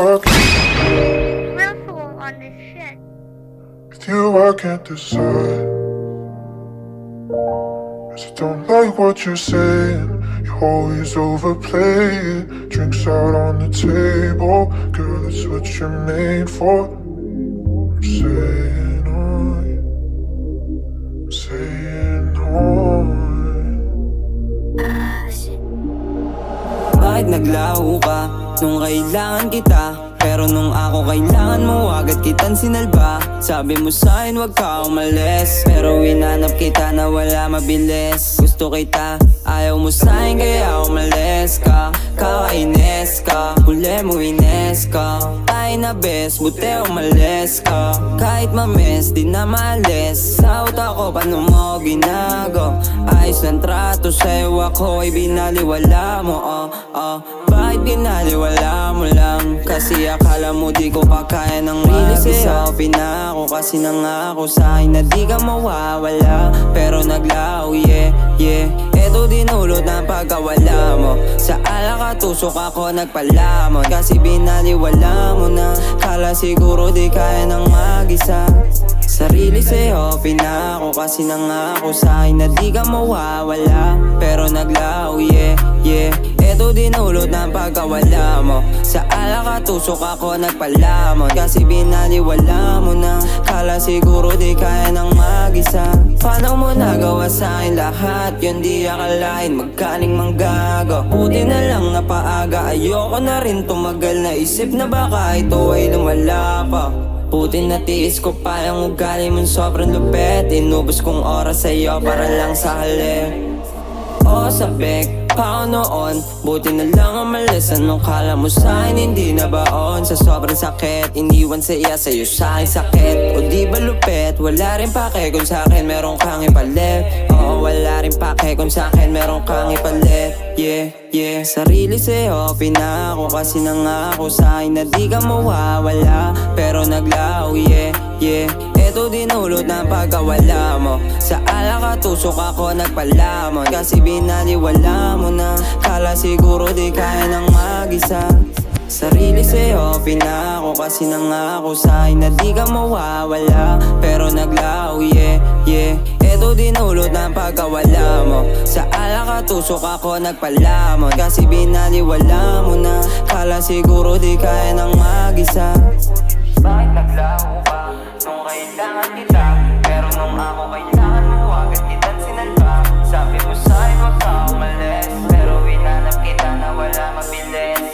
Fuck Willful on this shit. with you, I can't decide. 'Cause I don't like what you're saying. You always overplay it. Drinks out on the table, girl, that's what you're made for. I'm saying on, I'm saying on. Bakit naglaho ka nung kailangan kita? Pero nung ako kailangan mo, agad kitang sinalba. Sabi mo sa'kin wag ka umalis, pero winanap kita na wala mabilis. Gusto kita, ayaw mo sa'kin kaya umalis ka. Kakainis ka, huli mo ines ka. Tayo na best, buti umalis ka. Kahit ma-miss, di na maalis. Sa utak ko, paano mo ginago? Ayos ng trato sa'yo, ako ay binaliwala mo. Bakit binaliwala mo lang? Kasi akala mo di ko pa kaya ng mag-isa. Pinako kasi nangako sa'kin na di ka mawawala. Pero naglaho, yeah. Eto dinulot ng pagkawala mo. Sa alak at tusok ako nagpalamon. Kasi binaliwala mo na. Kala siguro di kaya ng mag-isa. Sarili sa'yo, pinako kasi nangako sa'kin na di ka mawawala. Pero naglaho, yeah. Eto dinulot ng pagkawala mo. Sa alak at tusok ako nagpalamon. Kasi binaliwala mo na. Kala siguro di kaya ng mag-isa. Paano mo nagawa sa'kin lahat? Yun di akalain magkaling manggago. Buti na lang na paaga. Ayoko na rin tumagal na isip na baka ito ay lumala pa. Buti na tiis ko pa yung ugali mong sobrang lupet. Inubos kong oras sa'yo para lang sa halip. Sabik pa ako noon, buti na lang umalis. Anong kala mo sa'kin, hindi na baon? Sa sobrang sakit, iniwan sa iya sa'yo sa'kin sakit. O di ba lupet, wala rin pake kung sa'kin meron kang ipalit. Oo, wala rin pake kung sa'kin meron kang ipalit. Yeah, sarili sa'yo, pinako kasi nangako sa'kin na di ka mawawala. Pero naglaho, yeah. Eto dinulot ng pagkawala mo. Sa alak at tusok ako nagpalamon. Kasi binaliwala mo na. Kala siguro di kaya ng mag-isa. Sarili sa'yo, pinako kasi nangako sa'kin na di ka mawawala. Pero naglaho, yeah. Eto dinulot ng pagkawala mo. Sa alak at tusok ako nagpalamon. Kasi binaliwala mo na. Kala siguro di kaya ng mag-isa. Bakit naglaho ka nung kailangan kita? Pero nung ako kailangan mo, agad kitang sinalba. Sabi mo sa'kin wag ka umalis, pero winanap kita na wala mabilis.